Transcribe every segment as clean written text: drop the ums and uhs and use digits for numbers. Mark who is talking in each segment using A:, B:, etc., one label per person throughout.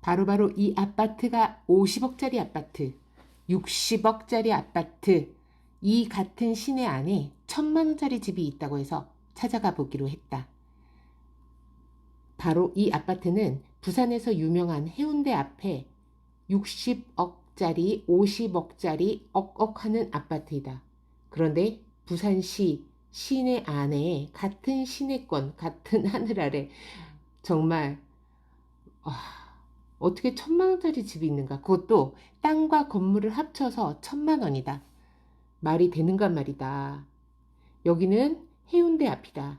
A: 바로바로 이 아파트가 50억짜리 아파트, 60억짜리 아파트, 이 같은 시내 안에 1,000만 원짜리 집이 있다고 해서 찾아가 보기로 했다. 바로 이 아파트는 부산에서 유명한 해운대 앞에 60억짜리, 50억짜리 억억하는 아파트이다. 그런데 부산시 시내 안에 같은 시내권, 같은 하늘 아래 정말 어떻게 1,000만 원짜리 집이 있는가? 그것도 땅과 건물을 합쳐서 1,000만 원이다. 말이 되는가 말이다. 여기는 해운대 앞이다.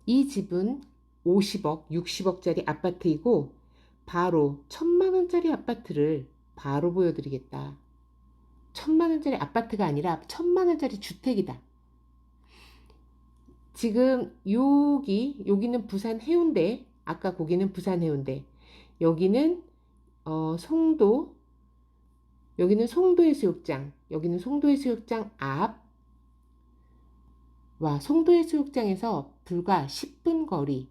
A: 이 집은 50억, 60억짜리 아파트이고 바로 1,000만 원짜리 아파트를 바로 보여드리겠다. 1,000만 원짜리 아파트가 아니라 1,000만 원짜리 주택이다. 지금 여기는 부산 해운대, 아까 거기는 부산 해운대, 여기는 송도, 여기는 송도해수욕장, 여기는 송도해수욕장 앞. 와, 송도해수욕장에서 불과 10분 거리,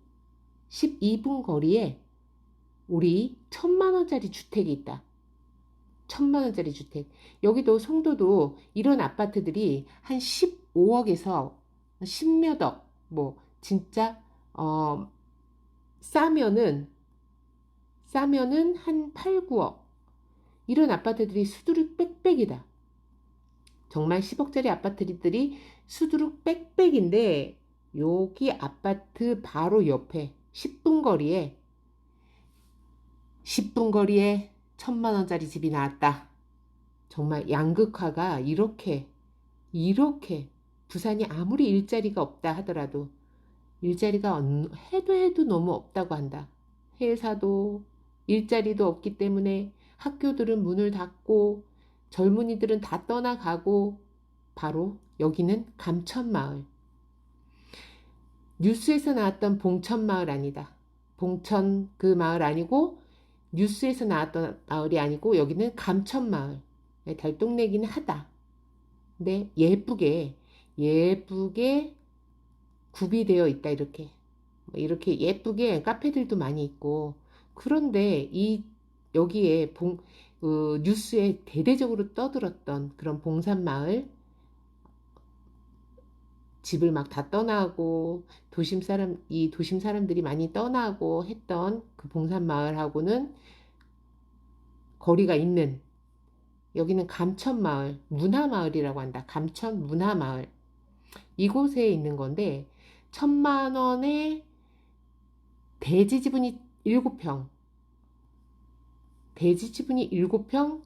A: 12분 거리에 우리 1,000만 원짜리 주택이 있다. 1,000만 원짜리 주택. 여기도 송도도 이런 아파트들이 한 15억에서 10몇 억, 뭐 진짜 싸면은 한 8, 9억. 이런 아파트들이 수두룩 빽빽이다. 정말 10억짜리 아파트들이 수두룩 빽빽인데 여기 아파트 바로 옆에 10분 거리에 1,000만 원짜리 집이 나왔다. 정말 양극화가 이렇게 부산이 아무리 일자리가 없다 하더라도 일자리가 해도 너무 없다고 한다. 회사도 일자리도 없기 때문에 학교들은 문을 닫고 젊은이들은 다 떠나가고 바로 여기는 감천마을. 뉴스에서 나왔던 봉천마을 아니다. 봉천 그 마을 아니고 뉴스에서 나왔던 마을이 아니고 여기는 감천마을. 달동네기는 하다. 근데 예쁘게 구비되어 있다. 이렇게 예쁘게 카페들도 많이 있고. 그런데 여기에 뉴스에 대대적으로 떠들었던 그런 봉산마을 집을 막 다 떠나고 도심 사람들이 많이 떠나고 했던 그 봉산마을하고는 거리가 있는, 여기는 감천마을, 문화마을이라고 한다. 감천 문화마을. 이곳에 있는 건데 1,000만 원에 대지 지분이 7평,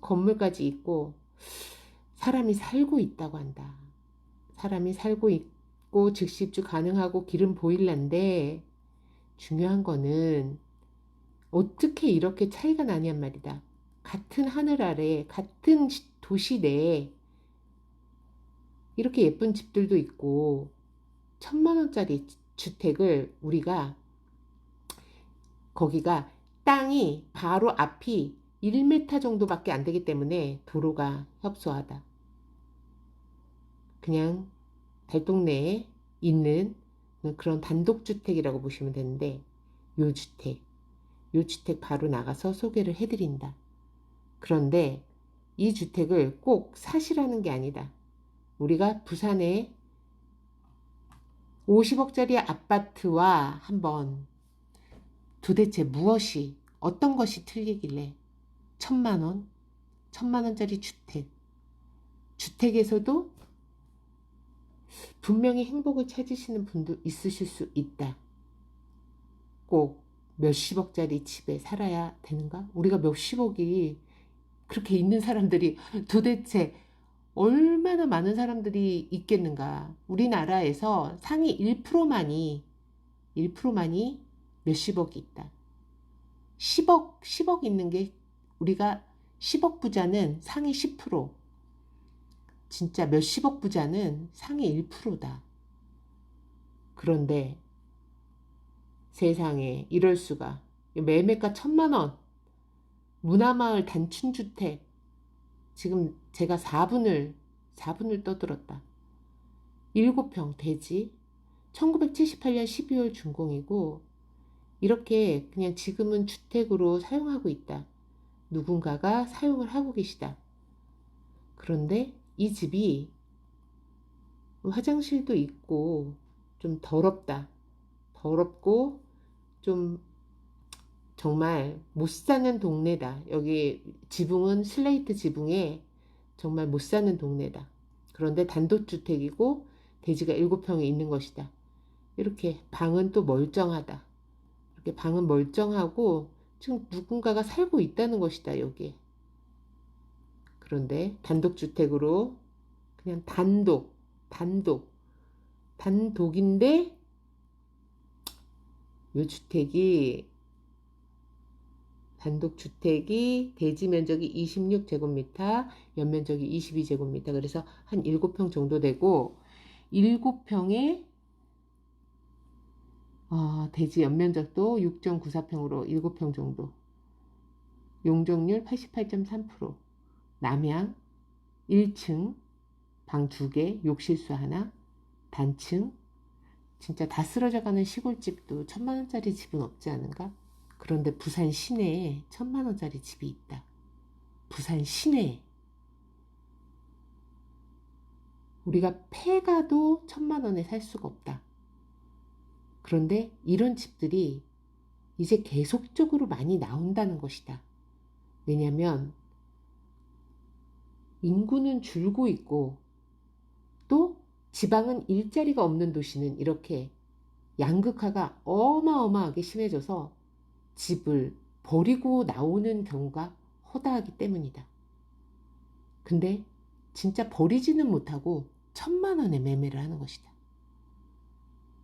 A: 건물까지 있고 사람이 살고 있다고 한다. 사람이 살고 있고 즉시입주 가능하고 기름 보일러인데 중요한 거는 어떻게 이렇게 차이가 나냔 말이다. 같은 하늘 아래, 같은 도시 내에 이렇게 예쁜 집들도 있고 1,000만 원짜리 주택을 우리가, 거기가 땅이 바로 앞이 1m 정도밖에 안 되기 때문에 도로가 협소하다. 그냥 달동네에 있는 그런 단독주택이라고 보시면 되는데 요 주택 바로 나가서 소개를 해드린다. 그런데 이 주택을 꼭 사시라는 게 아니다. 우리가 부산에 50억짜리 아파트와 한번 도대체 어떤 것이 틀리길래 1,000만 원, 1,000만 원짜리 주택에서도 분명히 행복을 찾으시는 분도 있으실 수 있다. 꼭 몇십억짜리 집에 살아야 되는가? 우리가 몇십억이 그렇게 있는 사람들이 도대체 얼마나 많은 사람들이 있겠는가? 우리나라에서 상위 1%만이 몇십억이 있다. 10억 있는 게, 우리가 10억 부자는 상위 10%, 진짜 몇십억 부자는 상위 1%다. 그런데 세상에 이럴 수가. 매매가 1,000만 원, 문화마을 단층주택, 지금 제가 4분을 떠들었다. 7평 대지, 1978년 12월 준공이고 이렇게 그냥 지금은 주택으로 사용하고 있다. 누군가가 사용을 하고 계시다. 그런데 이 집이 화장실도 있고 좀 더럽다. 더럽고 좀 정말 못 사는 동네다. 여기 지붕은 슬레이트 지붕에 정말 못 사는 동네다. 그런데 단독주택이고 대지가 7평에 있는 것이다. 이렇게 방은 또 멀쩡하다. 이렇게 방은 멀쩡하고 지금 누군가가 살고 있다는 것이다, 여기에. 그런데 단독주택으로 그냥 단독인데 이 단독주택이 대지 면적이 26제곱미터, 연면적이 22제곱미터, 그래서 한 7평 정도 되고 7평에 대지 연면적도 6.94평으로 7평 정도, 용적률 88.3%, 남향 1층, 방 2개, 욕실수 하나, 단층. 진짜 다 쓰러져가는 시골집도 1,000만원짜리 집은 없지 않은가? 그런데 부산 시내에 1,000만원짜리 집이 있다. 부산 시내에. 우리가 폐가도 1,000만원에 살 수가 없다. 그런데 이런 집들이 이제 계속적으로 많이 나온다는 것이다. 왜냐면 인구는 줄고 있고 또 지방은 일자리가 없는 도시는 이렇게 양극화가 어마어마하게 심해져서 집을 버리고 나오는 경우가 허다하기 때문이다. 근데 진짜 버리지는 못하고 1,000만원에 매매를 하는 것이다.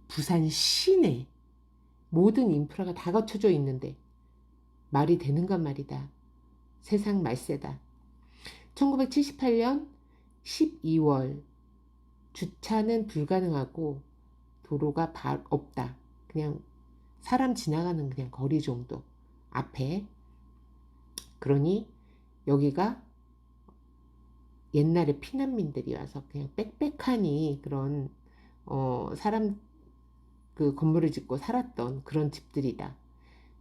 A: 부산 시내 모든 인프라가 다 갖춰져 있는데 말이 되는가 말이다. 세상 말세다. 1978년 12월 주차는 불가능하고 도로가 없다. 그냥 사람 지나가는 그냥 거리 정도 앞에. 그러니 여기가 옛날에 피난민들이 와서 그냥 빽빽하니 그런 사람 그 건물을 짓고 살았던 그런 집들이다.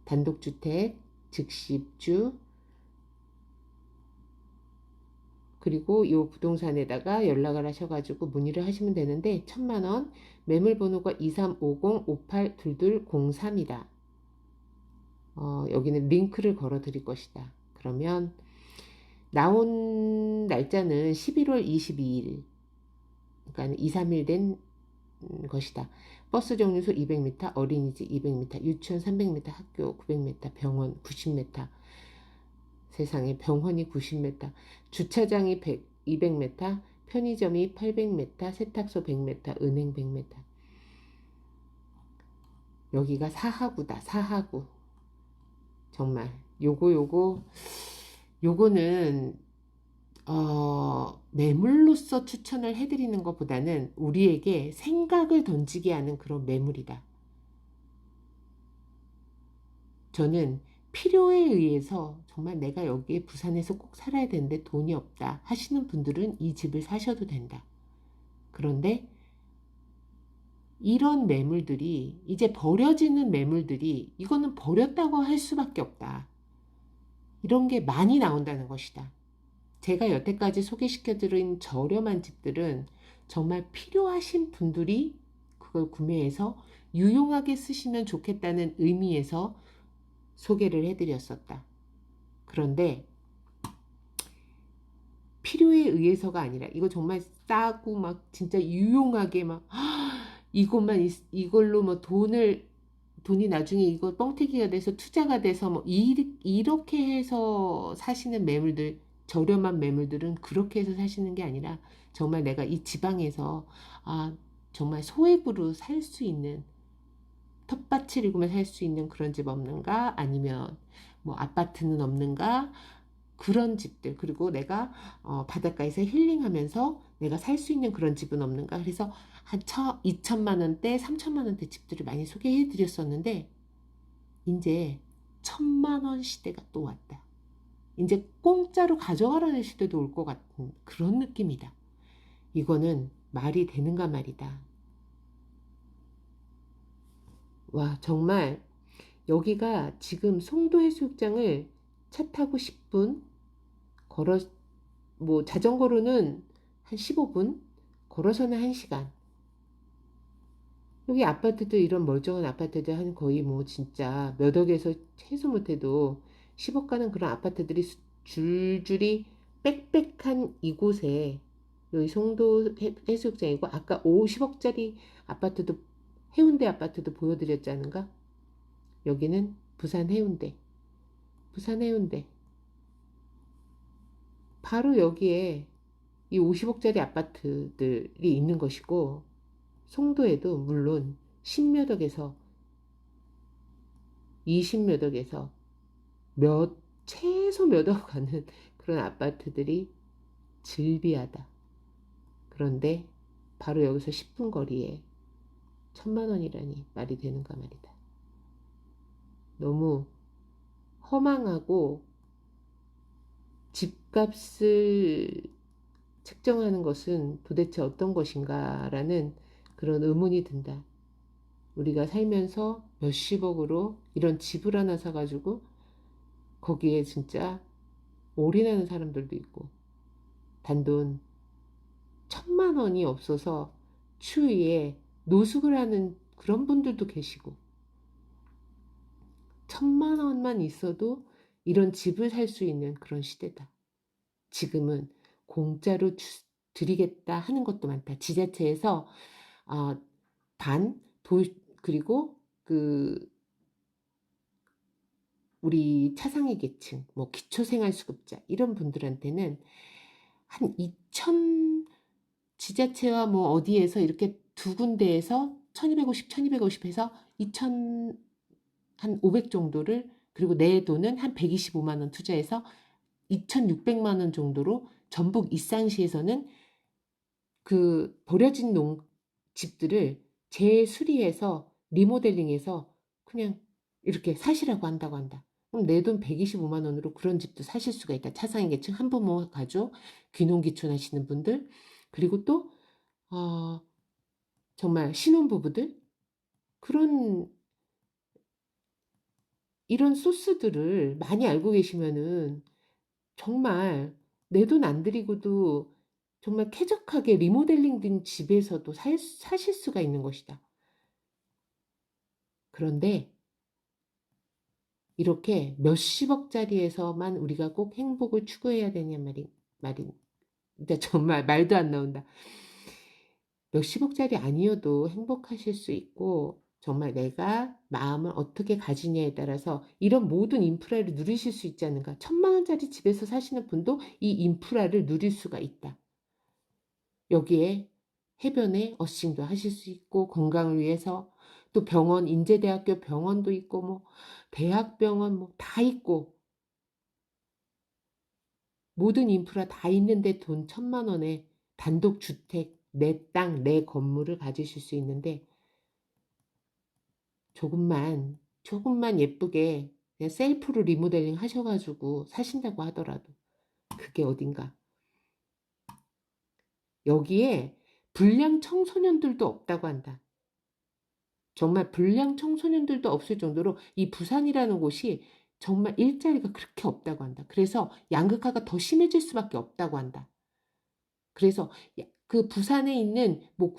A: 단독주택, 즉시입주, 그리고 이 부동산에다가 연락을 하셔가지고 문의를 하시면 되는데 1,000만원, 매물번호가 2350-582203이다. 여기는 링크를 걸어 드릴 것이다. 그러면 나온 날짜는 11월 22일, 그러니까 2, 3일 된 것이다. 버스 정류소 200m, 어린이집 200m, 유치원 300m, 학교 900m, 병원 90m, 세상에 병원이 90m, 주차장이 200m, 편의점이 800m, 세탁소 100m, 은행 100m. 여기가 사하구다, 사하구. 정말 요거는 매물로서 추천을 해드리는 것보다는 우리에게 생각을 던지게 하는 그런 매물이다. 저는 필요에 의해서 정말 내가 여기에 부산에서 꼭 살아야 되는데 돈이 없다 하시는 분들은 이 집을 사셔도 된다. 그런데 이런 매물들이 이제 버려지는 매물들이 이거는 버렸다고 할 수밖에 없다. 이런 게 많이 나온다는 것이다. 제가 여태까지 소개시켜드린 저렴한 집들은 정말 필요하신 분들이 그걸 구매해서 유용하게 쓰시면 좋겠다는 의미에서 소개를 해드렸었다. 그런데 필요에 의해서가 아니라 이거 정말 싸고 막 진짜 유용하게 막 이걸로 뭐 돈이 나중에 이거 뻥튀기가 돼서 투자가 돼서 뭐 이렇게 해서 사시는 매물들, 저렴한 매물들은 그렇게 해서 사시는 게 아니라 정말 내가 이 지방에서 정말 소액으로 살 수 있는, 텃밭을 읽으면 살 수 있는 그런 집 없는가, 아니면 뭐 아파트는 없는가, 그런 집들, 그리고 내가 바닷가에서 힐링하면서 내가 살 수 있는 그런 집은 없는가. 그래서 한 2천만원대 3천만원대 집들을 많이 소개해 드렸었는데 이제 1,000만원 시대가 또 왔다. 이제 공짜로 가져가라는 시대도 올 것 같은 그런 느낌이다. 이거는 말이 되는가 말이다. 와, 정말 여기가 지금 송도 해수욕장을 차 타고 10분, 걸어, 뭐 자전거로는 한 15분, 걸어서는 1시간. 여기 아파트도 이런 멀쩡한 아파트들 한 거의 뭐 진짜 몇 억에서 최소 못해도 10억 가는 그런 아파트들이 줄줄이 빽빽한 이곳에 여기 송도 해수욕장이고 아까 50억짜리 아파트도 해운대 아파트도 보여드렸지 않은가? 여기는 부산 해운대. 부산 해운대. 바로 여기에 이 50억짜리 아파트들이 있는 것이고 송도에도 물론 10몇 억에서 20몇 억에서 최소 몇 억 하는 그런 아파트들이 즐비하다. 그런데 바로 여기서 10분 거리에 1,000만 원이라니 말이 되는가 말이다. 너무 허망하고 집값을 책정하는 것은 도대체 어떤 것인가라는 그런 의문이 든다. 우리가 살면서 몇십억으로 이런 집을 하나 사가지고 거기에 진짜 올인하는 사람들도 있고 단돈 1,000만 원이 없어서 추위에 노숙을 하는 그런 분들도 계시고 1,000만 원만 있어도 이런 집을 살 수 있는 그런 시대다. 지금은 공짜로 드리겠다 하는 것도 많다. 지자체에서 어, 그리고 그 우리 차상위 계층, 뭐 기초생활수급자 이런 분들한테는 한 2천 지자체와 뭐 어디에서 이렇게 두 군데에서 1250, 1250 해서 2천 한 500 정도를 그리고 내 돈은 한 125만 원 투자해서 2,600만 원 정도로 전북 이산시에서는 그 버려진 집들을 재수리해서 리모델링해서 그냥 이렇게 사시라고 한다고 한다. 그럼 내 돈 125만 원으로 그런 집도 사실 수가 있다. 차상위 계층, 한부모 가족, 귀농귀촌 하시는 분들, 그리고 또 정말 신혼부부들 그런 이런 소스들을 많이 알고 계시면은 정말 내 돈 안 들이고도 정말 쾌적하게 리모델링 된 집에서도 사실 수가 있는 것이다. 그런데 이렇게 몇십억짜리에서만 우리가 꼭 행복을 추구해야 되냐 말이, 진짜 정말 말도 안 나온다. 몇십억짜리 아니어도 행복하실 수 있고, 정말 내가 마음을 어떻게 가지냐에 따라서 이런 모든 인프라를 누리실 수 있지 않는가. 1,000만 원짜리 집에서 사시는 분도 이 인프라를 누릴 수가 있다. 여기에 해변에 어싱도 하실 수 있고 건강을 위해서 또 병원 인제대학교 병원도 있고 뭐 대학병원 뭐 다 있고 모든 인프라 다 있는데 돈 1,000만 원에 단독 주택 내 땅 내 건물을 가지실 수 있는데 조금만 예쁘게 그냥 셀프로 리모델링 하셔가지고 사신다고 하더라도 그게 어딘가. 여기에 불량 청소년들도 없다고 한다. 정말 불량 청소년들도 없을 정도로 이 부산이라는 곳이 정말 일자리가 그렇게 없다고 한다. 그래서 양극화가 더 심해질 수밖에 없다고 한다. 그래서 그 부산에 있는 뭐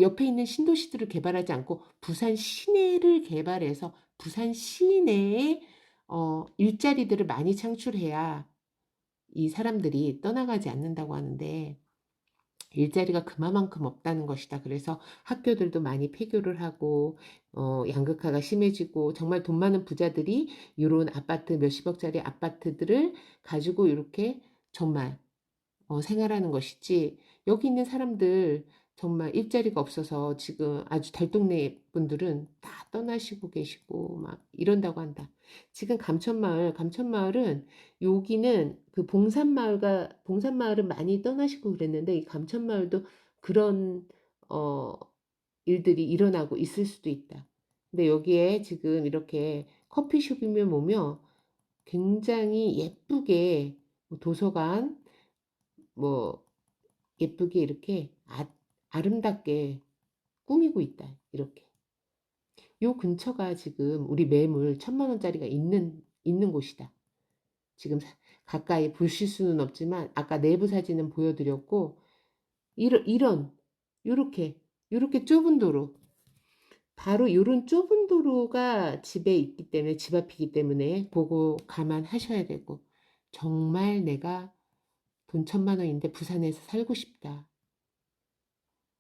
A: 옆에 있는 신도시들을 개발하지 않고 부산 시내를 개발해서 부산 시내에 일자리들을 많이 창출해야 이 사람들이 떠나가지 않는다고 하는데 일자리가 그만큼 없다는 것이다. 그래서 학교들도 많이 폐교를 하고 양극화가 심해지고 정말 돈 많은 부자들이 이런 아파트 몇십억짜리 아파트들을 가지고 이렇게 정말 생활하는 것이지 여기 있는 사람들 정말 일자리가 없어서 지금 아주 달동네 분들은 다 떠나시고 계시고 막 이런다고 한다. 지금 감천마을은 여기는 그 봉산마을은 많이 떠나시고 그랬는데 이 감천마을도 그런 어 일들이 일어나고 있을 수도 있다. 근데 여기에 지금 이렇게 커피숍이며 뭐며 굉장히 예쁘게 뭐 도서관 뭐 예쁘게 이렇게 아름답게 꾸미고 있다. 이렇게. 요 근처가 지금 우리 매물 1,000만 원짜리가 있는 곳이다. 지금 가까이 보실 수는 없지만 아까 내부 사진은 보여드렸고, 요렇게 요렇게 좁은 도로, 바로 요런 좁은 도로가 집에 있기 때문에, 집 앞이기 때문에 보고 감안하셔야 되고, 정말 내가 돈 1,000만 원인데 부산에서 살고 싶다.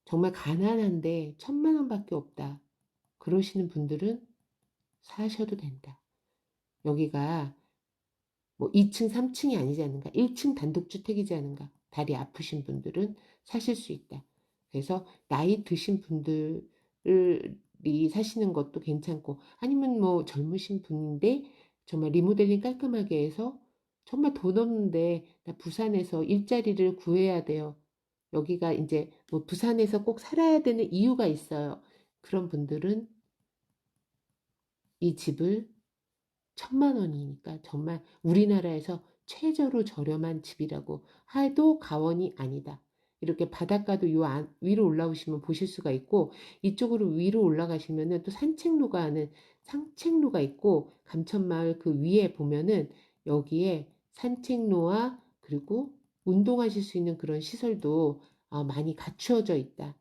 A: 정말 가난한데 1,000만 원밖에 없다. 그러시는 분들은 사셔도 된다. 여기가 뭐 2층, 3층이 아니지 않은가? 1층 단독주택이지 않은가? 다리 아프신 분들은 사실 수 있다. 그래서 나이 드신 분들이 사시는 것도 괜찮고, 아니면 뭐 젊으신 분인데 정말 리모델링 깔끔하게 해서 정말 돈 없는데 나 부산에서 일자리를 구해야 돼요. 여기가 이제 뭐 부산에서 꼭 살아야 되는 이유가 있어요. 그런 분들은 이 집을 1,000만 원이니까 정말 우리나라에서 최저로 저렴한 집이라고 해도 과언이 아니다. 이렇게 바닷가도 위로 올라오시면 보실 수가 있고, 이쪽으로 위로 올라가시면은 또 산책로가 있고, 감천마을 그 위에 보면은 여기에 산책로와 그리고 운동하실 수 있는 그런 시설도 많이 갖추어져 있다.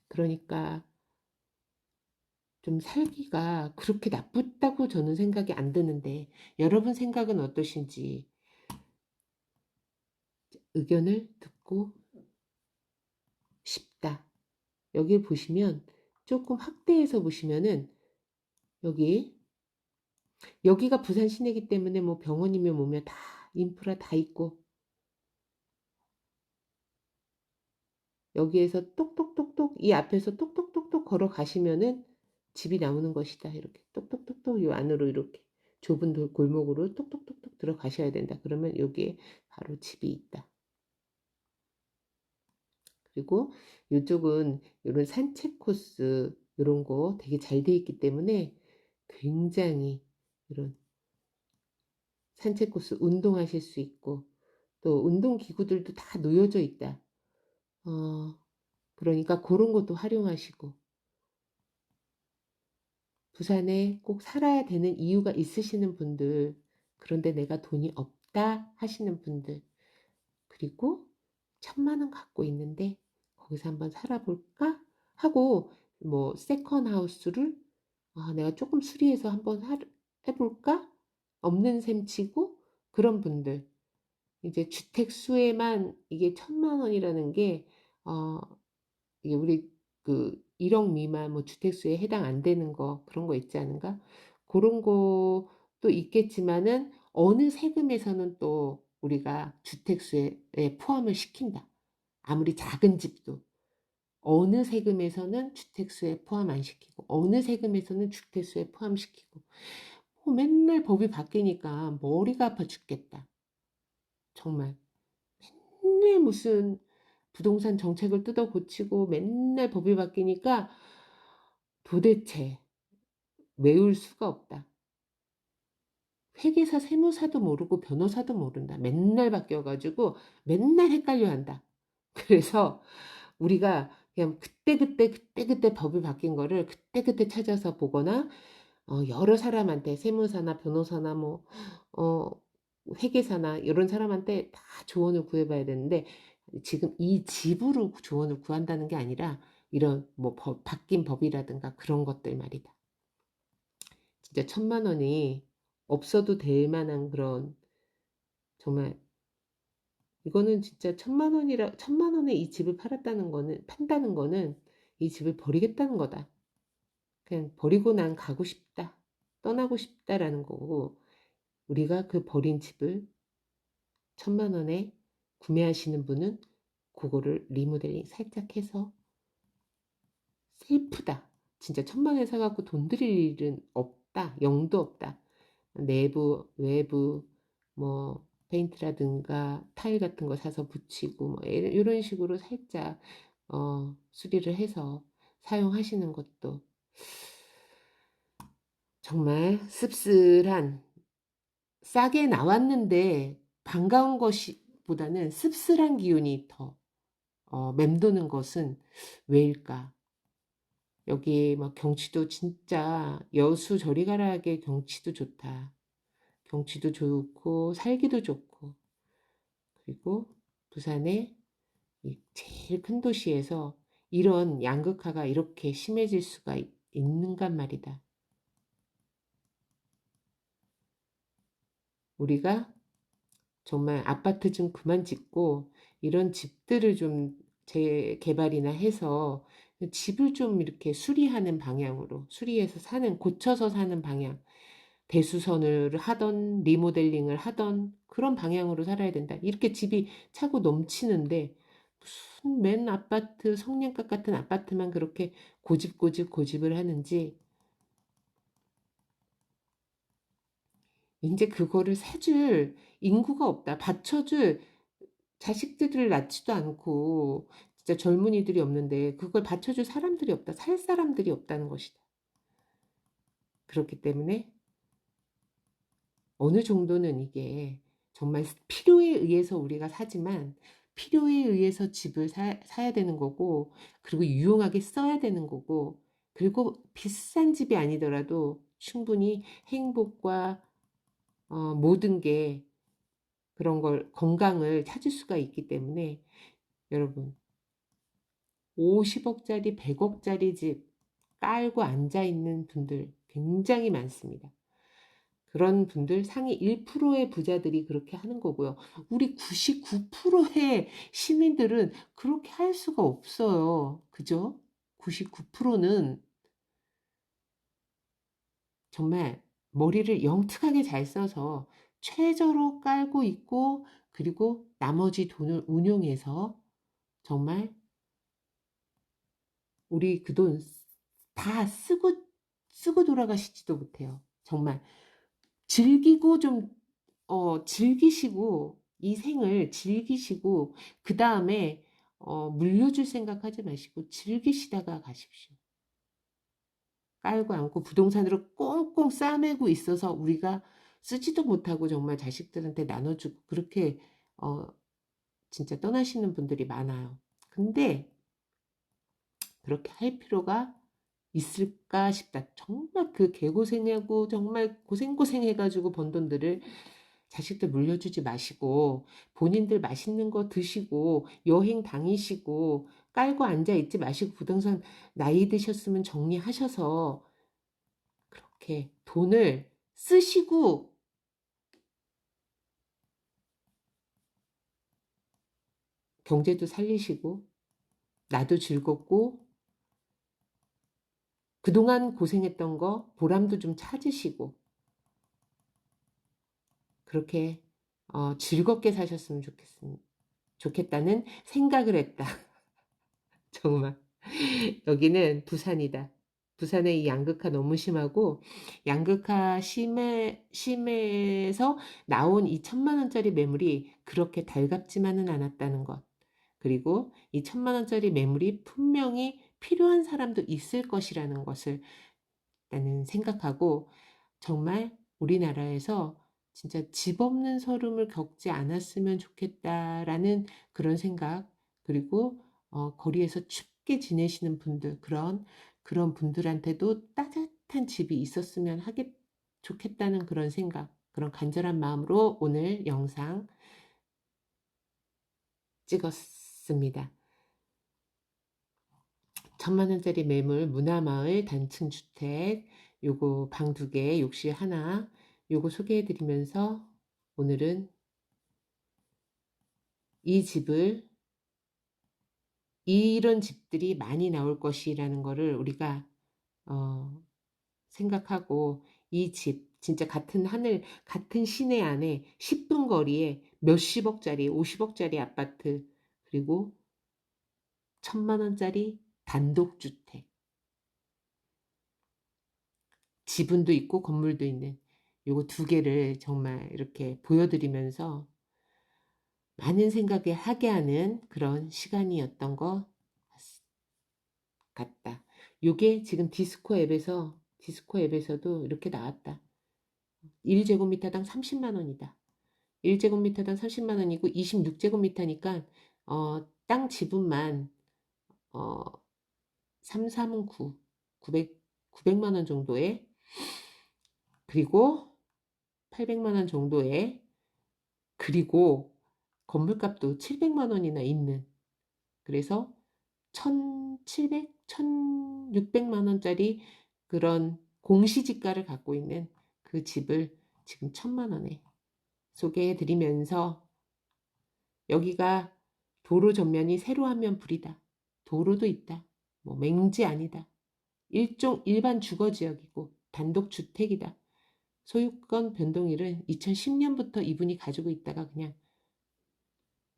A: 그러니까 좀 살기가 그렇게 나쁘다고 저는 생각이 안 드는데, 여러분 생각은 어떠신지 의견을 듣고 싶다. 여기 보시면 조금 확대해서 보시면은 여기 여기가 부산 시내이기 때문에 뭐 병원이며 뭐며 다 인프라 다 있고, 여기에서 똑똑똑똑 이 앞에서 똑똑똑똑 걸어가시면은 집이 나오는 것이다. 이렇게 똑똑똑똑 이 안으로 이렇게 좁은 골목으로 똑똑똑똑 들어가셔야 된다. 그러면 여기에 바로 집이 있다. 그리고 이쪽은 이런 산책 코스 이런 거 되게 잘 돼 있기 때문에 굉장히 이런 산책 코스 운동하실 수 있고, 또 운동 기구들도 다 놓여져 있다. 그러니까 그런 것도 활용하시고, 부산에 꼭 살아야 되는 이유가 있으시는 분들, 그런데 내가 돈이 없다 하시는 분들, 그리고 1,000만 원 갖고 있는데 거기서 한번 살아볼까 하고, 뭐 세컨 하우스를 내가 조금 수리해서 한번 해볼까 없는 셈 치고, 그런 분들, 이제 주택 수에만 이게 1,000만 원이라는 게 이게 우리 그 1억 미만 뭐 주택 수에 해당 안 되는 거, 그런 거 있지 않은가? 그런 것도 있겠지만은 어느 세금에서는 또 우리가 주택 수에 포함을 시킨다. 아무리 작은 집도 어느 세금에서는 주택수에 포함 안 시키고, 어느 세금에서는 주택수에 포함시키고, 맨날 법이 바뀌니까 머리가 아파 죽겠다. 정말 맨날 무슨 부동산 정책을 뜯어 고치고 맨날 법이 바뀌니까 도대체 외울 수가 없다. 회계사, 세무사도 모르고 변호사도 모른다. 맨날 바뀌어가지고 맨날 헷갈려 한다. 그래서 우리가 그냥 그때그때 법이 바뀐 거를 그때그때 찾아서 보거나, 여러 사람한테, 세무사나 변호사나 뭐 회계사나 이런 사람한테 다 조언을 구해봐야 되는데, 지금 이 집으로 조언을 구한다는 게 아니라 이런 뭐 바뀐 법이라든가 그런 것들 말이다. 진짜 1,000만 원이 없어도 될 만한 그런, 정말 이거는 진짜 1,000만 원에 이 집을 판다는 거는 이 집을 버리겠다는 거다. 그냥 버리고 난 가고 싶다. 떠나고 싶다라는 거고, 우리가 그 버린 집을 1,000만 원에 구매하시는 분은 그거를 리모델링 살짝 해서, 셀프다. 진짜 1,000만 원에 사갖고 돈 들일 일은 없다. 영도 없다. 내부, 외부, 뭐, 페인트라든가 타일 같은 거 사서 붙이고, 뭐, 이런 식으로 살짝, 수리를 해서 사용하시는 것도 정말 씁쓸한, 싸게 나왔는데 반가운 것이 보다는 씁쓸한 기운이 더 맴도는 것은 왜일까? 여기 뭐 경치도 진짜 여수 저리 가라하게 경치도 좋다. 경치도 좋고 살기도 좋고, 그리고 부산의 이 제일 큰 도시에서 이런 양극화가 이렇게 심해질 수가 있는간 말이다. 우리가 정말 아파트 좀 그만 짓고 이런 집들을 좀 재개발이나 해서 집을 좀 이렇게 수리하는 방향으로, 수리해서 사는, 고쳐서 사는 방향, 대수선을 하던 리모델링을 하던 그런 방향으로 살아야 된다. 이렇게 집이 차고 넘치는데 무슨 맨 아파트, 성냥갑 같은 아파트만 그렇게 고집을 하는지, 이제 그거를 사줄 인구가 없다. 받쳐줄 자식들을 낳지도 않고 진짜 젊은이들이 없는데 그걸 받쳐줄 사람들이 없다. 살 사람들이 없다는 것이다. 그렇기 때문에 어느 정도는 이게 정말 필요에 의해서 우리가 사지만 필요에 의해서 집을 사야 되는 거고, 그리고 유용하게 써야 되는 거고, 그리고 비싼 집이 아니더라도 충분히 행복과 모든 게 그런 걸 건강을 찾을 수가 있기 때문에 여러분 50억짜리 100억짜리 집 깔고 앉아 있는 분들 굉장히 많습니다. 그런 분들 상위 1%의 부자들이 그렇게 하는 거고요. 우리 99%의 시민들은 그렇게 할 수가 없어요. 그죠? 99%는 정말 머리를 영특하게 잘 써서 최저로 깔고 있고, 그리고 나머지 돈을 운용해서 정말 우리 그 돈 다 쓰고 돌아가시지도 못해요. 정말 즐기고 좀 즐기시고 이 생을 즐기시고 그 다음에 물려줄 생각하지 마시고 즐기시다가 가십시오. 깔고 앉고 부동산으로 꽁꽁 싸매고 있어서 우리가 쓰지도 못하고 정말 자식들한테 나눠주고 그렇게 어, 진짜 떠나시는 분들이 많아요. 근데 그렇게 할 필요가 있을까 싶다. 정말 그 개고생하고 정말 고생해가지고 번 돈들을 자식들 물려주지 마시고 본인들 맛있는 거 드시고 여행 다니시고 깔고 앉아 있지 마시고 부동산 나이 드셨으면 정리하셔서 그렇게 돈을 쓰시고 경제도 살리시고 나도 즐겁고 그동안 고생했던 거 보람도 좀 찾으시고 그렇게 즐겁게 사셨으면 좋겠다는 생각을 했다. 정말. 여기는 부산이다. 부산의 이 양극화 너무 심하고, 양극화 심해서 나온 이 1,000만 원짜리 매물이 그렇게 달갑지만은 않았다는 것. 그리고 이 1,000만 원짜리 매물이 분명히 필요한 사람도 있을 것이라는 것을 나는 생각하고, 정말 우리나라에서 진짜 집 없는 서름을 겪지 않았으면 좋겠다라는 그런 생각, 그리고 거리에서 춥게 지내시는 분들, 그런 분들한테도 따뜻한 집이 있었으면 좋겠다는 그런 생각, 그런 간절한 마음으로 오늘 영상 찍었습니다. 1,000만 원짜리 매물, 문화마을 단층 주택, 요거 방 2개, 욕실 하나, 요거 소개해드리면서 오늘은 이 집을, 이런 집들이 많이 나올 것이라는 거를 우리가 생각하고, 이 집, 진짜 같은 하늘, 같은 시내 안에 10분 거리에 몇십억짜리, 50억짜리 아파트, 그리고 1,000만 원짜리 단독주택, 지분도 있고 건물도 있는 요거 2개를 정말 이렇게 보여드리면서 많은 생각을 하게 하는 그런 시간이었던 것 같다. 요게 지금 디스코 앱에서도 이렇게 나왔다. 1제곱미터당 30만 원이다. 1제곱미터당 30만 원이고 26제곱미터니까 땅 지분만 3, 3은 9, 900만 원 정도에, 그리고 800만 원 정도에, 그리고 건물값도 700만 원이나 있는, 그래서 1,700, 1,600만 원짜리 그런 공시지가를 갖고 있는 그 집을 지금 1,000만 원에 소개해 드리면서, 여기가 도로 전면이 세로 하면 불이다. 도로도 있다. 뭐 맹지 아니다. 일반 주거지역이고 단독주택이다. 소유권 변동일은 2010년부터 이분이 가지고 있다가 그냥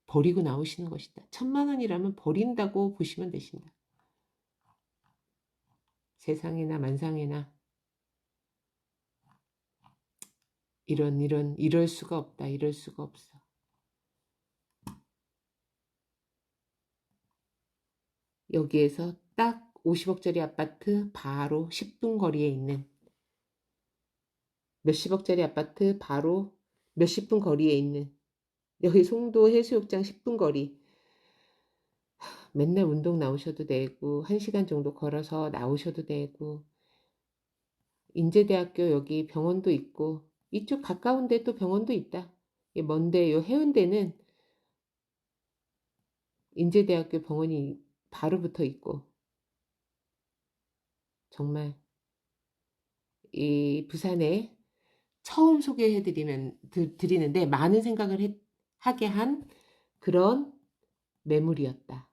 A: 버리고 나오시는 것이다. 1,000만 원이라면 버린다고 보시면 되신다. 세상에나 만상에나 이럴 수가 없다. 이럴 수가 없어. 여기에서 딱 50억짜리 아파트 바로 10분 거리에 있는, 몇십억짜리 아파트 바로 몇십 분 거리에 있는, 여기 송도 해수욕장 10분 거리. 맨날 운동 나오셔도 되고 1시간 정도 걸어서 나오셔도 되고, 인제대학교 여기 병원도 있고, 이쪽 가까운데 또 병원도 있다. 먼데 요 해운대는 인제대학교 병원이 바로 붙어 있고, 정말 이 부산에 처음 드리는데 많은 생각을 하게 한 그런 매물이었다.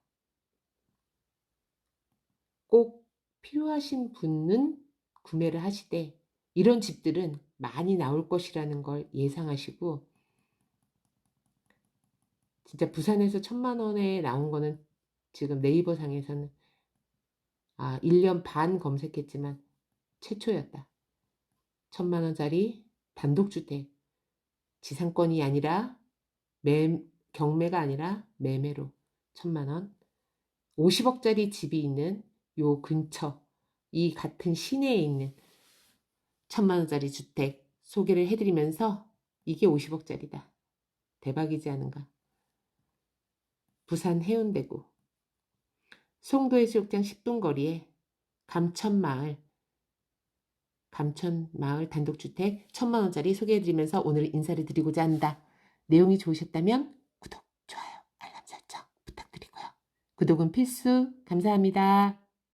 A: 꼭 필요하신 분은 구매를 하시되, 이런 집들은 많이 나올 것이라는 걸 예상하시고, 진짜 부산에서 1,000만 원에 나온 거는 지금 네이버 상에서는 1년 반 검색했지만 최초였다. 1,000만 원짜리 단독주택, 지상권이 아니라 경매가 아니라 매매로 1,000만 원, 50억짜리 집이 있는 요 근처, 이 같은 시내에 있는 1,000만 원짜리 주택 소개를 해드리면서, 이게 50억짜리다. 대박이지 않은가. 부산 해운대구 송도해수욕장 10분 거리에 감천마을 단독주택 1,000만 원짜리 소개해드리면서 오늘 인사를 드리고자 한다. 내용이 좋으셨다면 구독, 좋아요, 알람 설정 부탁드리고요. 구독은 필수. 감사합니다.